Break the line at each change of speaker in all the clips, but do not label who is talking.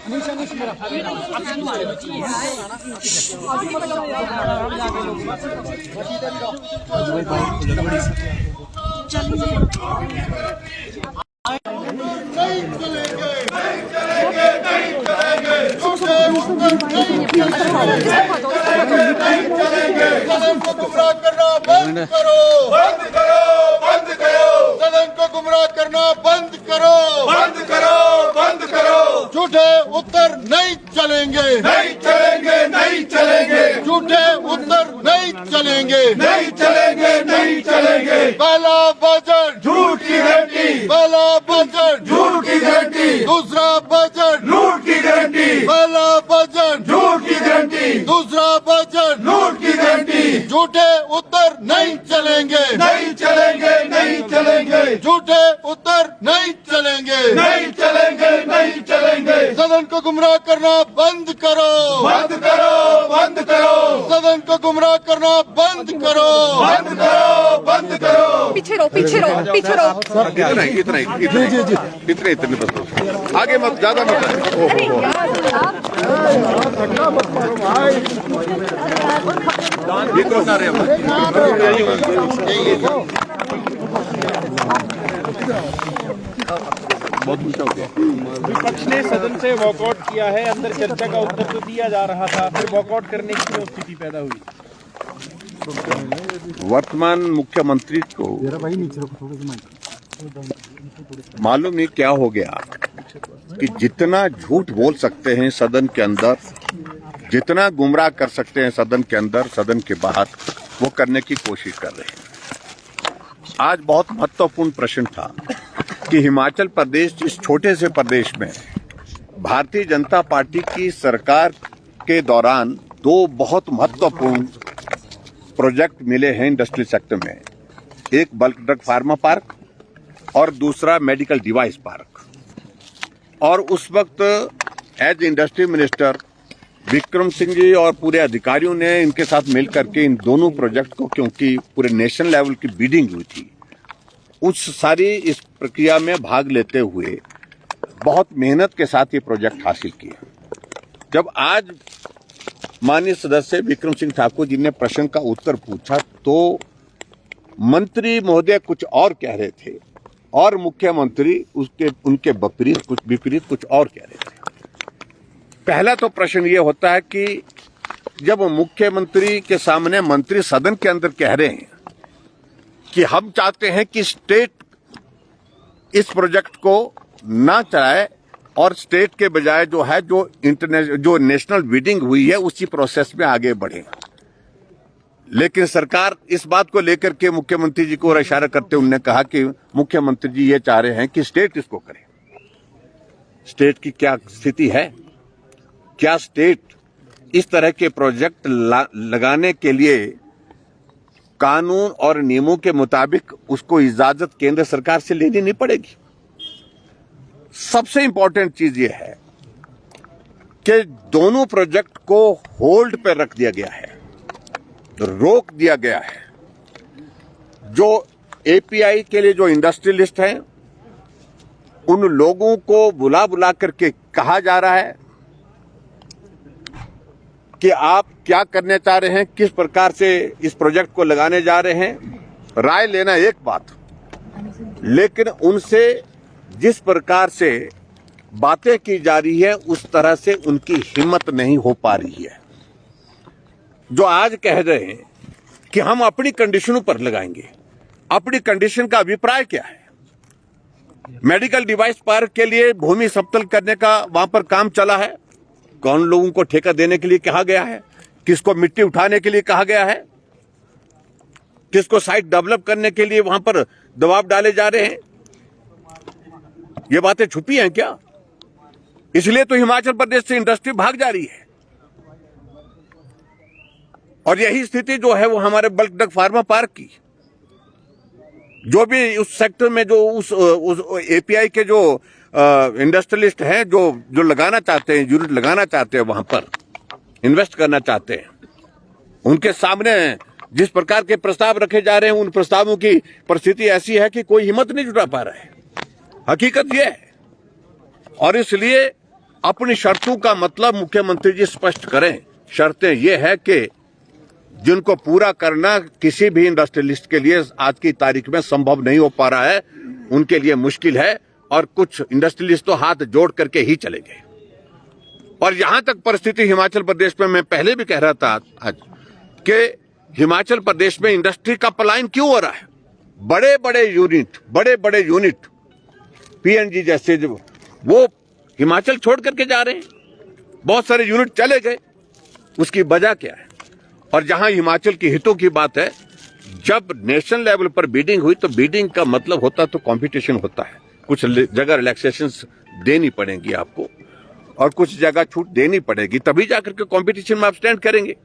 सदन को गुमराह करना बंद करो, बंद करो, बंद करो। सदन को गुमराह करना बंद करो, बंद करो, बंद करो। झूठे उत्तर नहीं चलेंगे, नहीं चलेंगे, नहीं चलेंगे। झूठे उत्तर नहीं चलेंगे, नहीं चलेंगे, नहीं चलेंगे। पहला बजट झूठ की गारंटी, पहला बजट झूठ की गारंटी। दूसरा बजट लूट की गारंटी, पहला बजट झूठ की गारंटी। दूसरा बजट लूट की गारंटी। झूठे उत्तर नहीं चलेंगे, नहीं चलेंगे, नहीं चलेंगे। झूठे उत्तर नहीं चलेंगे, नहीं चलेंगे, नहीं चलेंगे। सदन को गुमराह करना बंद करो, बंद करो, बंद करो। सदन को गुमराह करना बंद करो, बंद करो, बंद करो।
पीछे रहो, पीछे रहो, पीछे रहो।
इतना ही, इतना ही, इतने इतने बस, आगे मत, ज्यादा मत। बहुत ऊंचा हो गया।
विपक्ष ने सदन से वॉकआउट किया है, अंदर चर्चा का उत्तर तो दिया जा रहा था, फिर वॉकआउट करने की क्यों स्थिति पैदा हुई?
वर्तमान मुख्यमंत्री को मालूम नहीं क्या हो गया कि जितना झूठ बोल सकते हैं सदन के अंदर, जितना गुमराह कर सकते हैं सदन के अंदर, सदन के बाहर, वो करने की कोशिश कर रहे हैं। आज बहुत महत्वपूर्ण प्रश्न था कि हिमाचल प्रदेश, इस छोटे से प्रदेश में भारतीय जनता पार्टी की सरकार के दौरान दो बहुत महत्वपूर्ण प्रोजेक्ट मिले हैं इंडस्ट्रियल सेक्टर में। एक बल्क ड्रग फार्मा पार्क और दूसरा मेडिकल डिवाइस पार्क। और उस वक्त as industry minister Vikram Singh ji और पूरे अधिकारियों ने इनके साथ मिलकर के इन दोनों प्रोजेक्ट को, क्योंकि पूरे नेशनल लेवल की बीडिंग हुई थी, उस सारी इस प्रक्रिया में भाग लेते हुए बहुत मेहनत के साथ ये प्रोजेक्ट हासिल किए। जब आज माननीय सदस्य विक्रम सिंह ठाकुर जी ने प्रश्न का उत्तर पूछा तो मंत्री महोदय कुछ और कह रहे थे और मुख्यमंत्री उनके विपरीत कुछ और कह रहे थे। पहला तो प्रश्न ये होता है कि जब मुख्यमंत्री के सामने मंत्री सदन के अंदर कह रहे हैं कि हम चाहते हैं कि स्टेट इस प्रोजेक्ट को ना चलाए और स्टेट के बजाय जो है जो नेशनल बिडिंग हुई है उसी प्रोसेस में आगे बढ़े, लेकिन सरकार इस बात को लेकर के मुख्यमंत्री जी को इशारा करते उन्होंने कहा कि मुख्यमंत्री जी ये चाह रहे हैं कि स्टेट इसको करे। स्टेट की क्या स्थिति है? क्या स्टेट इस तरह के प्रोजेक्ट लगाने के लिए कानून और नियमों के मुताबिक उसको इजाजत केंद्र सरकार से लेनी नहीं पड़ेगी? सबसे इंपॉर्टेंट चीज ये है कि दोनों प्रोजेक्ट को होल्ड पर रख दिया गया है, रोक दिया गया है। जो एपीआई के लिए जो इंडस्ट्रियलिस्ट हैं उन लोगों को बुला बुला करके कहा जा रहा है कि आप क्या करने चाह रहे हैं, किस प्रकार से इस प्रोजेक्ट को लगाने जा रहे हैं। राय लेना एक बात, लेकिन उनसे जिस प्रकार से बातें की जा रही है उस तरह से उनकी हिम्मत नहीं हो पा रही है। जो आज कह रहे हैं कि हम अपनी कंडीशनों पर लगाएंगे, अपनी कंडीशन का अभिप्राय क्या है? मेडिकल डिवाइस पार्क के लिए भूमि समतल करने का वहां पर काम चला है, कौन लोगों को ठेका देने के लिए कहा गया है, किसको मिट्टी उठाने के लिए कहा गया है, किसको साइट डेवलप करने के लिए वहां पर दबाव डाले जा रहे हैं। ये बातें छुपी हैं क्या? इसलिए तो हिमाचल प्रदेश से इंडस्ट्री भाग जा रही है। और यही स्थिति जो है वो हमारे बल्क ड्रग फार्मा पार्क की, जो भी उस सेक्टर में जो उस एपीआई के जो इंडस्ट्रियलिस्ट हैं जो लगाना चाहते हैं, यूनिट लगाना चाहते हैं, वहां पर इन्वेस्ट करना चाहते हैं, उनके सामने जिस प्रकार के प्रस्ताव रखे जा रहे हैं उन प्रस्तावों की परिस्थिति ऐसी है कि कोई हिम्मत नहीं जुटा पा रहा है। हकीकत यह है। और इसलिए अपनी शर्तों का मतलब मुख्यमंत्री जी स्पष्ट करें। शर्तें ये है कि जिनको पूरा करना किसी भी इंडस्ट्रियलिस्ट के लिए आज की तारीख में संभव नहीं हो पा रहा है, उनके लिए मुश्किल है, और कुछ इंडस्ट्रियलिस्ट तो हाथ जोड़ करके ही चले गए। और यहां तक परिस्थिति हिमाचल प्रदेश में, मैं पहले भी कह रहा था आज कि हिमाचल प्रदेश में इंडस्ट्री का पलायन क्यों हो रहा है। बड़े बड़े यूनिट पीएनजी जैसे वो हिमाचल छोड़ करके जा रहे हैं। बहुत सारे यूनिट चले गए, उसकी वजह क्या है? और जहां हिमाचल की हितों की बात है, जब नेशनल लेवल पर बीडिंग हुई तो बीडिंग का मतलब होता तो कंपटीशन होता है। कुछ जगह रिलैक्सेशंस देनी पड़ेगी आपको और कुछ जगह छूट देनी पड़ेगी, तभी जाकर के कंपटीशन में आप स्टैंड करेंगे।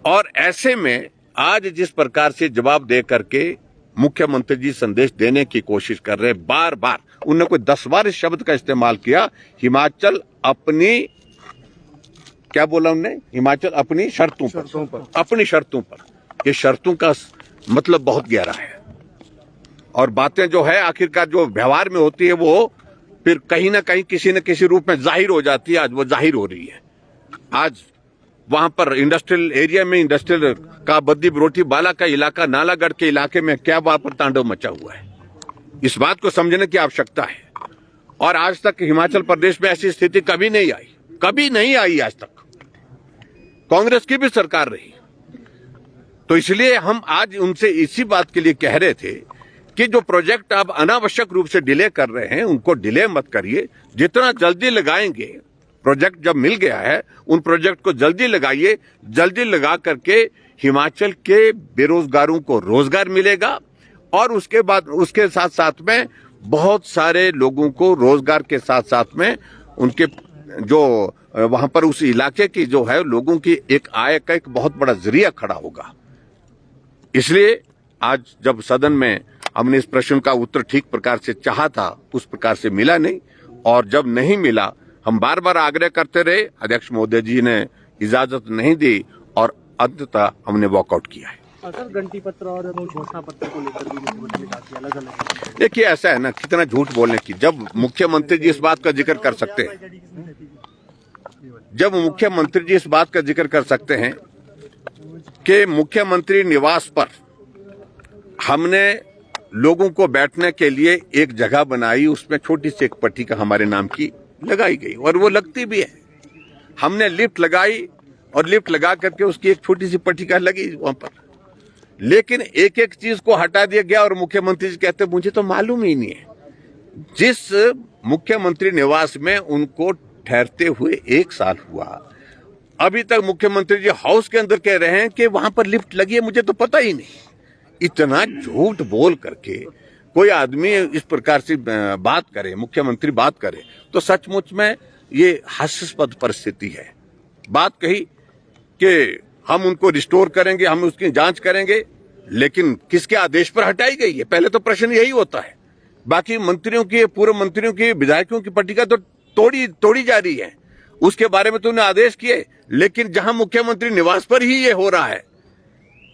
और ऐसे में आज जिस प्रकार से जवाब दे करके मुख्यमंत्री जी संदेश देने की कोशिश कर रहे हैं, बार बार उन्होंने कोई 10 बार इस शब्द का इस्तेमाल किया, हिमाचल अपनी, क्या बोला उन्होंने, हिमाचल अपनी शर्तों पर, अपनी शर्तों पर। ये शर्तों का मतलब बहुत गहरा है, और बातें जो है आखिरकार जो व्यवहार में होती है वो फिर कहीं ना कहीं किसी न किसी रूप में जाहिर हो जाती है। आज वो जाहिर हो रही है। आज वहां पर इंडस्ट्रियल एरिया में, इंडस्ट्रियल का बद्दी बरोटी बाला का इलाका, नालागढ़ के इलाके में क्या वहां पर तांडव मचा हुआ है, इस बात को समझने की आवश्यकता है। और आज तक हिमाचल प्रदेश में ऐसी स्थिति कभी नहीं आई आज तक। कांग्रेस की भी सरकार रही। तो इसलिए हम आज उनसे इसी बात के लिए कह रहे थे कि जो प्रोजेक्ट आप अनावश्यक रूप से डिले कर रहे हैं, उनको डिले मत करिए। जितना जल्दी लगाएंगे, प्रोजेक्ट जब मिल गया है, उन प्रोजेक्ट को जल्दी लगाइए। जल्दी लगा करके हिमाचल के बेरोजगारों को रोजगार मिलेगा, और उसके बाद उसके साथ साथ में बहुत सारे लोगों को रोजगार के साथ साथ में उनके जो वहां पर उस इलाके की जो है लोगों की एक आय का एक बहुत बड़ा जरिया खड़ा होगा। इसलिए आज जब सदन में हमने इस प्रश्न का उत्तर ठीक प्रकार से चाहा था, उस प्रकार से मिला नहीं, और जब नहीं मिला हम बार बार आग्रह करते रहे, अध्यक्ष महोदय जी ने इजाजत नहीं दी और अंततः हमने वॉकआउट किया है।
सर, गणती पत्र और घोषणा पत्र को लेकर भी मुख्यमंत्री ने कहा कि अलग-अलग।
देखिए, ऐसा है ना, कितना झूठ बोलने की, जब मुख्यमंत्री जी इस बात का जिक्र कर सकते हैं, जब मुख्यमंत्री जी इस बात का जिक्र कर सकते हैं कि मुख्यमंत्री निवास पर हमने लोगों को बैठने के लिए एक जगह बनाई, उसमें छोटी सी एक पट्टिका हमारे नाम की लगाई गई, और वो लगती भी है। हमने लिफ्ट लगाई और लिफ्ट लगा करके उसकी एक छोटी सी पट्टिका लगी वहां पर, लेकिन एक एक चीज को हटा दिया गया। और मुख्यमंत्री जी कहते मुझे तो मालूम ही नहीं है। जिस मुख्यमंत्री निवास में उनको ठहरते हुए 1 साल हुआ, अभी तक मुख्यमंत्री जी हाउस के अंदर कह रहे हैं कि वहां पर लिफ्ट लगी है, मुझे तो पता ही नहीं। इतना झूठ बोल करके कोई आदमी इस प्रकार से बात करे, मुख्यमंत्री बात करे, तो सचमुच में ये हास्यास्पद परिस्थिति है। बात कही कि हम उनको रिस्टोर करेंगे, हम उसकी जांच करेंगे, लेकिन किसके आदेश पर हटाई गई है? पहले तो प्रश्न यही होता है। बाकी मंत्रियों की, पूर्व मंत्रियों की, विधायकों की पट्टिका तो तोड़ी जा रही है, उसके बारे में तो उन्हें आदेश किए, लेकिन जहां मुख्यमंत्री निवास पर ही ये हो रहा है,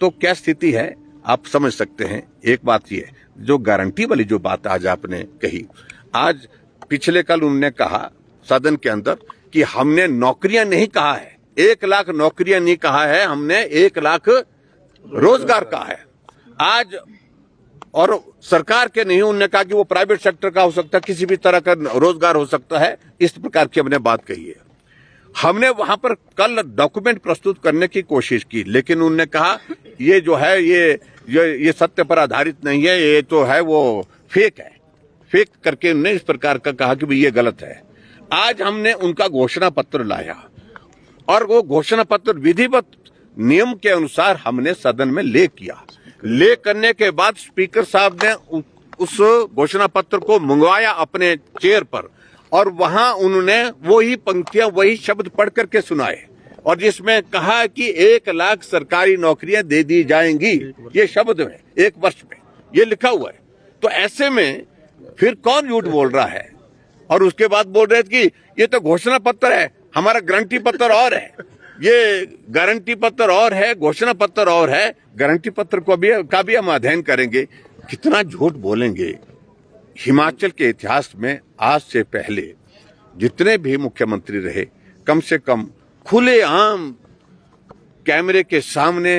तो क्या स्थिति है आप समझ सकते हैं। एक बात ये, जो गारंटी वाली जो बात आज आपने कही, आज पिछले कल उन्होंने कहा सदन के अंदर कि हमने नौकरियां नहीं कहा है, 1 लाख नौकरियां नहीं कहा है, हमने 1 लाख रोजगार कहा है। आज और सरकार के नहीं, उन्होंने कहा कि वो प्राइवेट सेक्टर का हो सकता है, किसी भी तरह का रोजगार हो सकता है, इस प्रकार की हमने बात कही है। हमने वहां पर कल डॉक्यूमेंट प्रस्तुत करने की कोशिश की, लेकिन उन्होंने कहा ये जो है ये सत्य पर आधारित नहीं है, ये तो है वो फेक है। फेक करके उन्होंने इस प्रकार का कहा कि ये गलत है। आज हमने उनका घोषणा पत्र लाया, और वो घोषणा पत्र विधिवत नियम के अनुसार हमने सदन में ले करने के बाद स्पीकर साहब ने उस घोषणा पत्र को मंगवाया अपने चेयर पर, और वहां उन्होंने वही पंक्तियां, वही शब्द पढ़ करके सुनाए, और जिसमें कहा कि 1 लाख सरकारी नौकरियां दे दी जाएंगी। ये शब्द है 1 वर्ष में, ये लिखा हुआ है। तो ऐसे में फिर कौन झूठ बोल रहा है? और उसके बाद बोल रहे थे कि ये तो घोषणा पत्र है, हमारा गारंटी पत्र और है। ये गारंटी पत्र और है, घोषणा पत्र और है। गारंटी पत्र का भी हम अध्ययन करेंगे। कितना झूठ बोलेंगे। हिमाचल के इतिहास में आज से पहले जितने भी मुख्यमंत्री रहे कम से कम खुलेआम कैमरे के सामने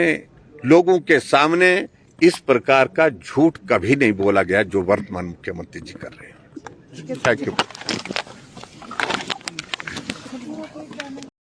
लोगों के सामने इस प्रकार का झूठ कभी नहीं बोला गया जो वर्तमान मुख्यमंत्री जी कर रहे हैं। Thank you.